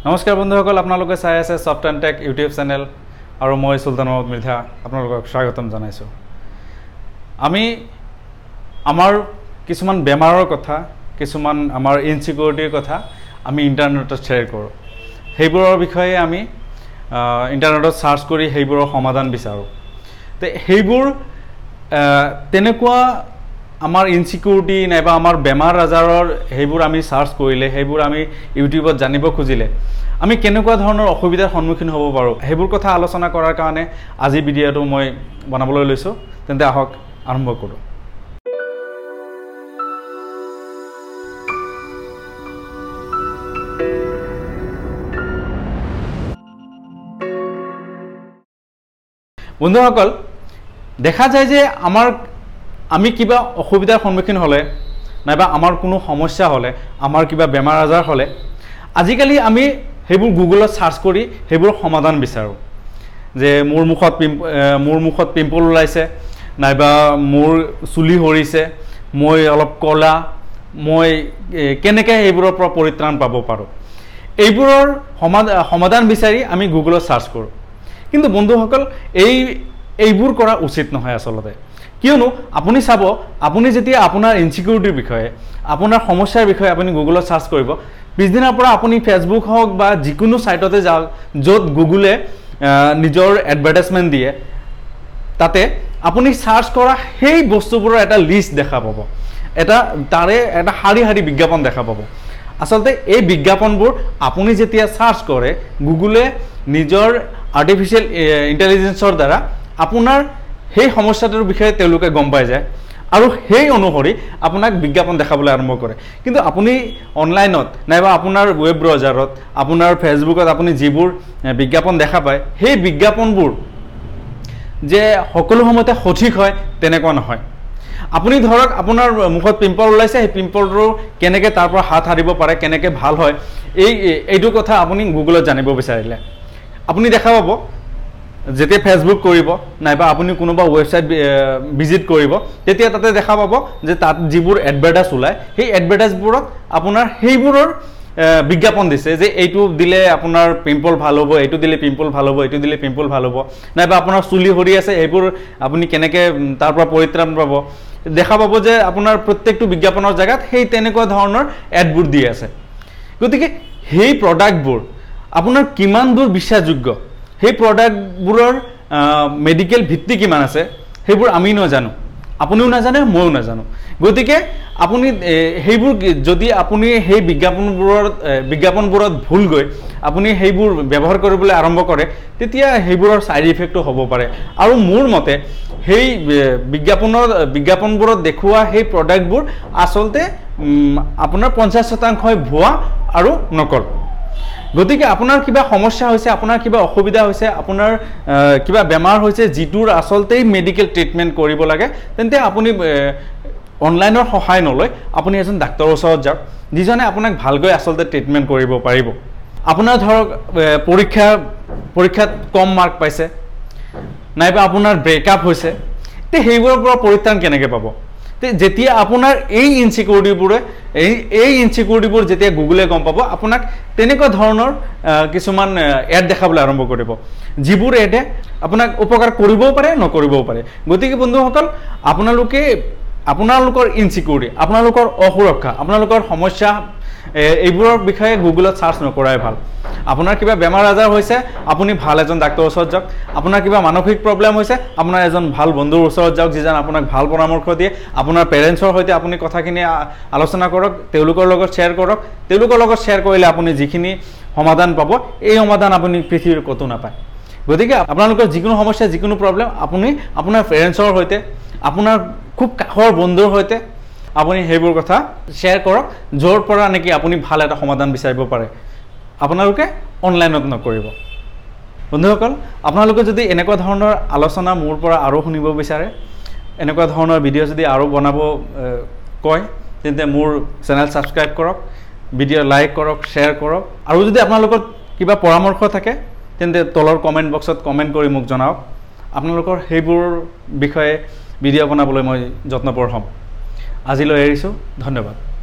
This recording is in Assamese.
নমস্কাৰ বন্ধুসকল, আপোনালোকে চাই আছে soft and tech YouTube channel আৰু মই সুলতান মহম্মদ মৃধা আপোনালোকক স্বাগতম জনাইছোঁ। আমি আমাৰ কিছুমান বেমাৰৰ কথা, কিছুমান আমাৰ ইনচিকিউৰিটিৰ কথা আমি ইণ্টাৰনেটত শ্বেয়াৰ কৰোঁ। সেইবোৰৰ বিষয়ে আমি ইণ্টাৰনেটত চাৰ্চ কৰি সেইবোৰৰ সমাধান বিচাৰোঁ। তো সেইবোৰ তেনেকুৱা আমাৰ ইনচিকিউৰিটি নাইবা আমাৰ বেমাৰ আজাৰৰ সেইবোৰ আমি চাৰ্চ কৰিলে, সেইবোৰ আমি ইউটিউবত জানিব খুজিলে আমি কেনেকুৱা ধৰণৰ অসুবিধাৰ সন্মুখীন হ'ব পাৰোঁ, সেইবোৰ কথা আলোচনা কৰাৰ কাৰণে আজি ভিডিঅ'টো মই বনাবলৈ লৈছোঁ। তেন্তে আহক আৰম্ভ কৰোঁ। বন্ধুসকল, দেখা যায় যে আমি কিবা অসুবিধাৰ সন্মুখীন হ'লে নাইবা আমাৰ কোনো সমস্যা হ'লে, আমাৰ কিবা বেমাৰ আজাৰ হ'লে আজিকালি আমি সেইবোৰ গুগলত চাৰ্চ কৰি সেইবোৰ সমাধান বিচাৰোঁ। যে মোৰ মুখত পিম্পল ওলাইছে, নাইবা মোৰ চুলি সৰিছে, মই অলপ ক'লা, মই কেনেকৈ সেইবোৰৰ পৰা পৰিত্ৰাণ পাব পাৰোঁ, এইবোৰৰ সমাধান বিচাৰি আমি গুগলত চাৰ্চ কৰোঁ। কিন্তু বন্ধুসকল, এইবোৰ কৰা উচিত নহয় আচলতে। কিয়নো আপুনি চাব, আপুনি যেতিয়া আপোনাৰ ইনচিকিউৰিটিৰ বিষয়ে, আপোনাৰ সমস্যাৰ বিষয়ে আপুনি গুগলত চাৰ্চ কৰিব, পিছদিনাৰ পৰা আপুনি ফেচবুক হওক বা যিকোনো ছাইটতে যাওক য'ত গুগলে নিজৰ এডভাৰটাইজমেণ্ট দিয়ে, তাতে আপুনি চাৰ্চ কৰা সেই বস্তুবোৰৰ এটা লিষ্ট দেখা পাব, তাৰে এটা শাৰী শাৰী বিজ্ঞাপন দেখা পাব। আচলতে এই বিজ্ঞাপনবোৰ আপুনি যেতিয়া চাৰ্চ কৰে, গুগলে নিজৰ আৰ্টিফিচিয়েল ইণ্টেলিজেন্সৰ দ্বাৰা আপোনাৰ সেই সমস্যাটোৰ বিষয়ে তেওঁলোকে গম পাই যায় আৰু সেই অনুসৰি আপোনাক বিজ্ঞাপন দেখাবলৈ আৰম্ভ কৰে। কিন্তু আপুনি অনলাইনত নাইবা আপোনাৰ ৱেব ব্ৰাউজাৰত, আপোনাৰ ফেচবুকত আপুনি যিবোৰ বিজ্ঞাপন দেখা পায়, সেই বিজ্ঞাপনবোৰ যে সকলো সময়তে সঠিক হয় তেনেকুৱা নহয়। আপুনি ধৰক আপোনাৰ মুখত পিম্পল ওলাইছে, সেই পিম্পলটো কেনেকৈ তাৰ পৰা হাত সাৰিব পাৰে, কেনেকৈ ভাল হয়, এইটো কথা আপুনি গুগলত জানিব বিচাৰিলে আপুনি দেখা পাব, যেতিয়া ফেচবুক কৰিব নাইবা আপুনি কোনোবা ৱেবছাইট ভিজিট কৰিব, তেতিয়া তাতে দেখা পাব যে তাত যিবোৰ এডভাৰটাইজ ওলায়, সেই এডভাৰটাইজবোৰত আপোনাৰ সেইবোৰৰ বিজ্ঞাপন দিছে যে এইটো দিলে আপোনাৰ পিম্পল ভাল হ'ব, এইটো দিলে পিম্পল ভাল হ'ব, এইটো দিলে পিম্পল ভাল হ'ব, নাইবা আপোনাৰ চুলি সৰি আছে, সেইবোৰ আপুনি কেনেকৈ তাৰ পৰা পৰিত্ৰাণ পাব। দেখা পাব যে আপোনাৰ প্ৰত্যেকটো বিজ্ঞাপনৰ জেগাত সেই তেনেকুৱা ধৰণৰ এডবোৰ দি আছে। গতিকে সেই প্ৰডাক্টবোৰ আপোনাৰ কিমান দূৰ বিশ্বাসযোগ্য, সেই প্ৰডাক্টবোৰৰ মেডিকেল ভিত্তি কিমান আছে, সেইবোৰ আমি নাজানো, আপুনিও নাজানে, ময়ো নাজানো। গতিকে আপুনি সেইবোৰ যদি আপুনি সেই বিজ্ঞাপনবোৰত ভুল গৈ আপুনি সেইবোৰ ব্যৱহাৰ কৰিবলৈ আৰম্ভ কৰে, তেতিয়া সেইবোৰৰ ছাইড ইফেক্টো হ'ব পাৰে। আৰু মোৰ মতে সেই বিজ্ঞাপনবোৰত দেখুওৱা সেই প্ৰডাক্টবোৰ আচলতে আপোনাৰ 50% ভুৱা আৰু নকল। গতিকে আপোনাৰ কিবা সমস্যা হৈছে, আপোনাৰ কিবা অসুবিধা হৈছে, আপোনাৰ কিবা বেমাৰ হৈছে যিটোৰ আচলতেই মেডিকেল ট্ৰিটমেণ্ট কৰিব লাগে, তেন্তে আপুনি অনলাইনৰ সহায় নলয় আপুনি এজন ডাক্তৰৰ ওচৰত যাওক, যিজনে আপোনাক ভালকৈ আচলতে ট্ৰিটমেণ্ট কৰিব পাৰিব। আপোনাৰ ধৰক পৰীক্ষাত কম মাৰ্ক পাইছে, নাইবা আপোনাৰ ব্ৰেকআপ হৈছে, তে সেইবোৰৰ পৰা পৰিত্ৰাণ কেনেকৈ পাব? যেতিয়া আপোনাৰ এই ইনচিকিউৰিটিবোৰ যেতিয়া গুগলে গম পাব, আপোনাক তেনেকুৱা ধৰণৰ কিছুমান এড দেখাবলৈ আৰম্ভ কৰিব, যিবোৰ এডে আপোনাক উপকাৰ কৰিবও পাৰে, নকৰিবও পাৰে। গতিকে বন্ধুসকল, আপোনালোকৰ ইনচিকিউৰিটি, আপোনালোকৰ অসুৰক্ষা, আপোনালোকৰ সমস্যা, এইবোৰৰ বিষয়ে গুগলত চাৰ্চ নকৰাই ভাল। আপোনাৰ কিবা বেমাৰ আজাৰ হৈছে, আপুনি ভাল এজন ডাক্তৰৰ ওচৰত যাওক। আপোনাৰ কিবা মানসিক প্ৰব্লেম হৈছে, আপোনাৰ এজন ভাল বন্ধুৰ ওচৰত যাওক, যিজন আপোনাক ভাল পৰামৰ্শ দিয়ে। আপোনাৰ পেৰেণ্টছৰ সৈতে আপুনি কথাখিনি আলোচনা কৰক, তেওঁলোকৰ লগত শ্বেয়াৰ কৰক। তেওঁলোকৰ লগত শ্বেয়াৰ কৰিলে আপুনি যিখিনি সমাধান পাব, এই সমাধান আপুনি পৃথিৱীৰ ক'তো নাপায়। গতিকে আপোনালোকৰ যিকোনো সমস্যা, যিকোনো প্ৰব্লেম, আপুনি আপোনাৰ পেৰেণ্টছৰ সৈতে, আপোনাৰ খুব কাষৰ বন্ধুৰ সৈতে আপুনি সেইবোৰ কথা শ্বেয়াৰ কৰক, য'ৰ পৰা নেকি আপুনি ভাল এটা সমাধান বিচাৰিব পাৰে। আপোনালোকে অনলাইনত নকৰিব। বন্ধুসকল, আপোনালোকে যদি এনেকুৱা ধৰণৰ আলোচনা মোৰ পৰা আৰু শুনিব বিচাৰে, এনেকুৱা ধৰণৰ ভিডিঅ' যদি আৰু বনাব কয়, তেন্তে মোৰ চেনেল ছাবস্ক্ৰাইব কৰক, ভিডিঅ' লাইক কৰক, শ্বেয়াৰ কৰক। আৰু যদি আপোনালোকৰ কিবা পৰামৰ্শ থাকে, তেন্তে তলৰ কমেণ্ট বক্সত কমেণ্ট কৰি মোক জনাওক। আপোনালোকৰ সেইবোৰ বিষয়ে ভিডিঅ' বনাবলৈ মই যত্নপৰ হ'ম। আজিলৈ এৰিছোঁ, ধন্যবাদ।